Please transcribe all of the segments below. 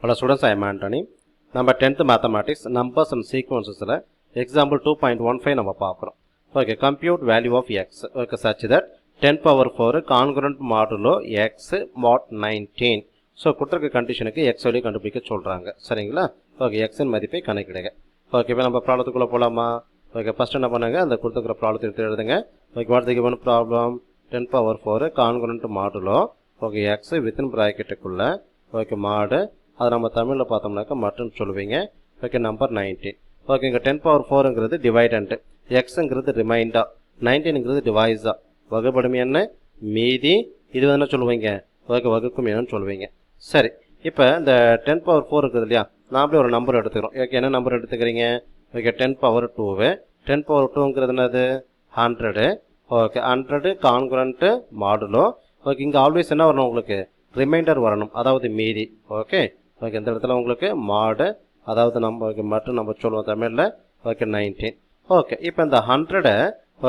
Hello students, I am Anthony. Number 10th mathematics, numbers and sequences, example 2.15 நம்ம பார்க்கிறோம். Okay, compute value of x. Okay, such that 10 power 4 congruent modulo x mod 19. So, கொடுத்திருக்க கண்டிஷனுக்கு x value கண்டுபிடிக்க சொல்றாங்க. சரிங்களா? Okay, x இன் மதிப்பை கணக்கிடுங்க. Okay, இப்போ நம்ம ப்ராப்ளத்துக்குள்ள போலாமா? Okay, first என்ன பண்ணுங்க? அந்த கொடுத்திருக்கிற ப்ராப்ளத்தை எடுத்து எழுதுங்க. Okay, what the given problem? 10 power 4 congruent modulo okay, x within bracket குள்ள okay, mod அது நம்ம தமிழ்ல பார்த்தோம்னாக்க மட்டும் சொல்லுவீங்க. Okay number 19. ஓகே இங்க 10 பவர் 4ங்கிறது டிவைடண்ட், xங்கிறது ரிமைண்டர், 19ங்கிறது டிவைஸர். வகுபடும் என்ன மீதி, இது என்ன சொல்லுவீங்க? ஓகே வகுக்கும் என்னன்னு சொல்லுவீங்க. சரி, இப்போ இந்த 10 பவர் 4 இருக்குது இல்லையா, நாமளே ஒரு நம்பர் எடுத்துக்கிறோம். ஓகே என்ன நம்பர் எடுத்துக்கிறீங்க? Okay 10 power 2. 10 பவர் 2ங்கிறது என்னது? 100. Okay 100 congruent modulo. ஓகே இங்கே ஆல்வேஸ் என்ன வரணும் உங்களுக்கு? ரிமைண்டர் வரணும், அதாவது மீதி. ஓகே ஓகே இந்த இடத்துல உங்களுக்கு மாடு, அதாவது நம்ம மட்டும் நம்ம சொல்லுவோம் தமிழில். ஓகே 19. ஓகே இப்போ இந்த 100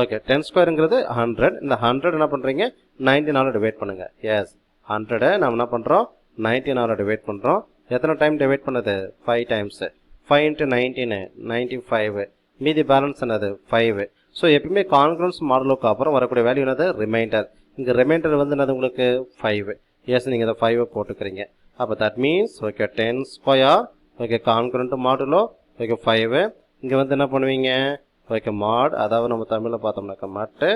ஓகே 10 ஸ்கொயருங்கிறது 100. இந்த 100 என்ன பண்ணுறீங்க? 19ஆல் டிவைட் பண்ணுங்கள். எஸ் 100 நம்ம என்ன பண்ணுறோம்? 19ஆல் டிவைட் பண்ணுறோம். எத்தனை டைம் டிவைட் பண்ணுது? 5 டைம்ஸ். 5 × 19 95. மீதி பேலன்ஸ் என்னது? 5. ஸோ எப்பயுமே கான்குரன்ஸ் மாடலுக்கு அப்புறம் வரக்கூடிய வேல்யூ என்னது? ரிமைண்டர். இங்கே ரிமைண்டர் வந்து என்னது உங்களுக்கு? 5. எஸ் நீங்கள் இதை 5 போட்டுக்கிறீங்க. அப்போ that means okay 10 square okay congruent modulo okay 5. இங்கே வந்து என்ன பண்ணுவீங்க? ஓகே மாட், அதாவது நம்ம தமிழில் பார்த்தோம்னாக்கா மட்டு.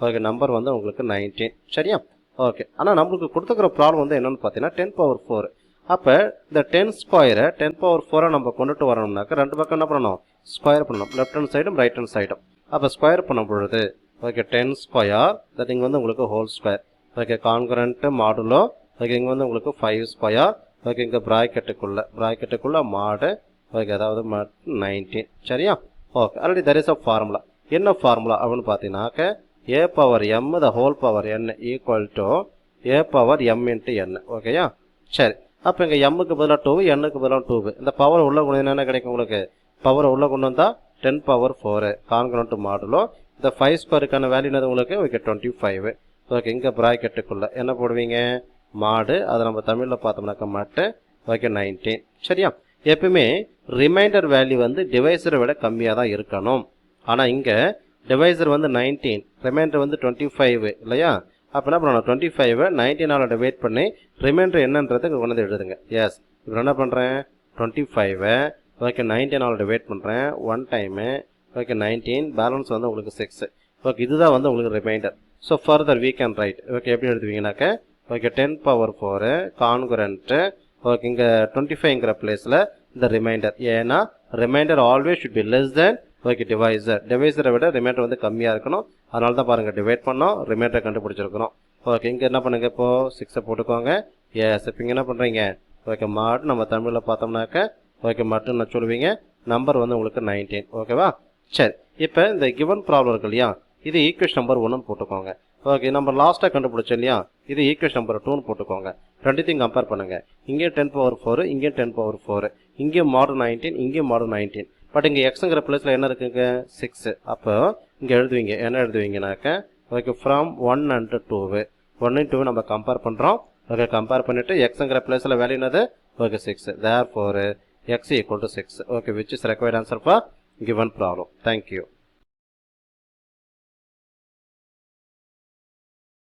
ஓகே நம்பர் வந்து உங்களுக்கு 19. சரியா? ஓகே ஆனால் நம்மளுக்கு கொடுத்துக்கிற ப்ராப்ளம் வந்து என்னென்னு பார்த்தீங்கன்னா 10 பவர் 4. அப்போ இந்த 10 ஸ்கொயரை 10 பவர் 4 நம்ம கொண்டுட்டு வரணும்னாக்கா ரெண்டு பக்கம் என்ன பண்ணணும்? ஸ்கொயர் பண்ணணும், லெஃப்ட் ஹேண்ட் சைடும் ரைட் ஹேண்ட் சைடும். அப்போ ஸ்கொயர் பண்ணும் பொழுது ஓகே 10 ஸ்கொயர் தட் இங்கே வந்து உங்களுக்கு whole square. Okay congruent modulo okay இங்கே வந்து உங்களுக்கு 5 ஸ்கொயர். ஓகே இங்கே ப்ராக்கெட்டுக்குள்ள மாடு ஓகே அதாவது 19. சரியா? Okay already there is a formula. என்ன ஃபார்முலா அப்படின்னு பார்த்தீங்கன்னாக்க a power m the whole power n equal to a power m into n. ஓகேயா? சரி, அப்போ இங்கே எம்முக்கு பதிலாக 2, n-க்கு பதிலாக 2. இந்த பவர் உள்ள கொண்டு என்ன கிடைக்கும் உங்களுக்கு? பவர் உள்ள கொண்டு வந்தால் 10 பவர் 4 கான்குரண்ட் மாடுலோ. இந்த 5 ஸ்கொயருக்கான வேல்யூ என்னது உங்களுக்கு? ஓகே 25. ஓகே இங்கே ப்ராக்கெட்டுக்குள்ள என்ன போடுவீங்க? மாடு, அதை நம்ம தமிழில் பார்த்தோம்னாக்கா மட்டு. ஓகே 19. சரியா? எப்பவுமே ரிமைண்டர் வேல்யூ வந்து டிவைசரை விட கம்மியாக தான் இருக்கணும். ஆனால் இங்கே டிவைசர் வந்து 19, ரிமைண்டர் வந்து 25 இல்லையா? அப்போ என்ன பண்ணணும்? 25 19ஆல் டிவைட் பண்ணி ரிமைண்டர் என்னன்றது இங்கே கொண்டு வந்து எழுதுங்க. எஸ் இப்போ என்ன பண்ணுறேன்? 25 ஓகே 19ஆல் டிவைட் பண்ணுறேன் 1 டைமு. ஓகே 19 பேலன்ஸ் வந்து உங்களுக்கு 6. ஓகே இதுதான் வந்து உங்களுக்கு reminder. So further we can write. Okay எப்படி எழுதுவீங்கன்னாக்க ஓகே 10 பவர் 4 கான்குரண்ட் ஓகே இங்கே 25ங்கிற பிளேஸில் இந்த ரிமைண்டர். ஏன்னா reminder always should be less than okay டிவைசரை விட ரிமைண்டர் வந்து கம்மியாக இருக்கணும். அதனால தான் பாருங்கள் டிவைட் பண்ணோம், ரிமைண்டரை கண்டுபிடிச்சிருக்கிறோம். ஓகே இங்கே என்ன பண்ணுங்க? இப்போது 6 போட்டுக்கோங்க. எஸ் இப்போ இங்கே என்ன பண்ணுறீங்க? ஓகே மாட் நம்ம தமிழில் பார்த்தோம்னாக்க ஓகே மட்டும் நான் சொல்லுவீங்க. நம்பர் வந்து உங்களுக்கு 19. ஓகேவா? சரி, இப்போ இந்த கிவன் ப்ராப்ளம் இருக்கு இல்லையா, இது ஈக்குவேஷன் நம்பர் 1ன்னு போட்டுக்கோங்க. ஓகே நம்ம லாஸ்ட்டாக கண்டுபிடிச்சோம் இல்லையா, இது ஈக்குவேஷன் நம்பர் 2ன்னு போட்டுக்கோங்க. ரெண்டுத்தையும் கம்பேர் பண்ணுங்கள். இங்கேயும் 10 பவர் 4, இங்கேயும் 10 பவர் 4, இங்கேயும் மாடு 19, இங்கேயும் மாடு 19. பட் இங்கே எக்ஸுங்கிற பிளேஸில் என்ன இருக்குங்க? 6. அப்போ இங்கே எழுதுவீங்க, என்ன எழுதுவீங்கனாக்க ஓகே ஃப்ரம் 1 and 2. 1 and 2 நம்ம கம்பேர் பண்ணுறோம். ஓகே கம்பேர் பண்ணிவிட்டு எக்ஸுங்கிற பிளேஸில் வேல்யூ என்னது? Okay 6. therefore x equal to 6. Okay which is required answer for given problem. Thank you.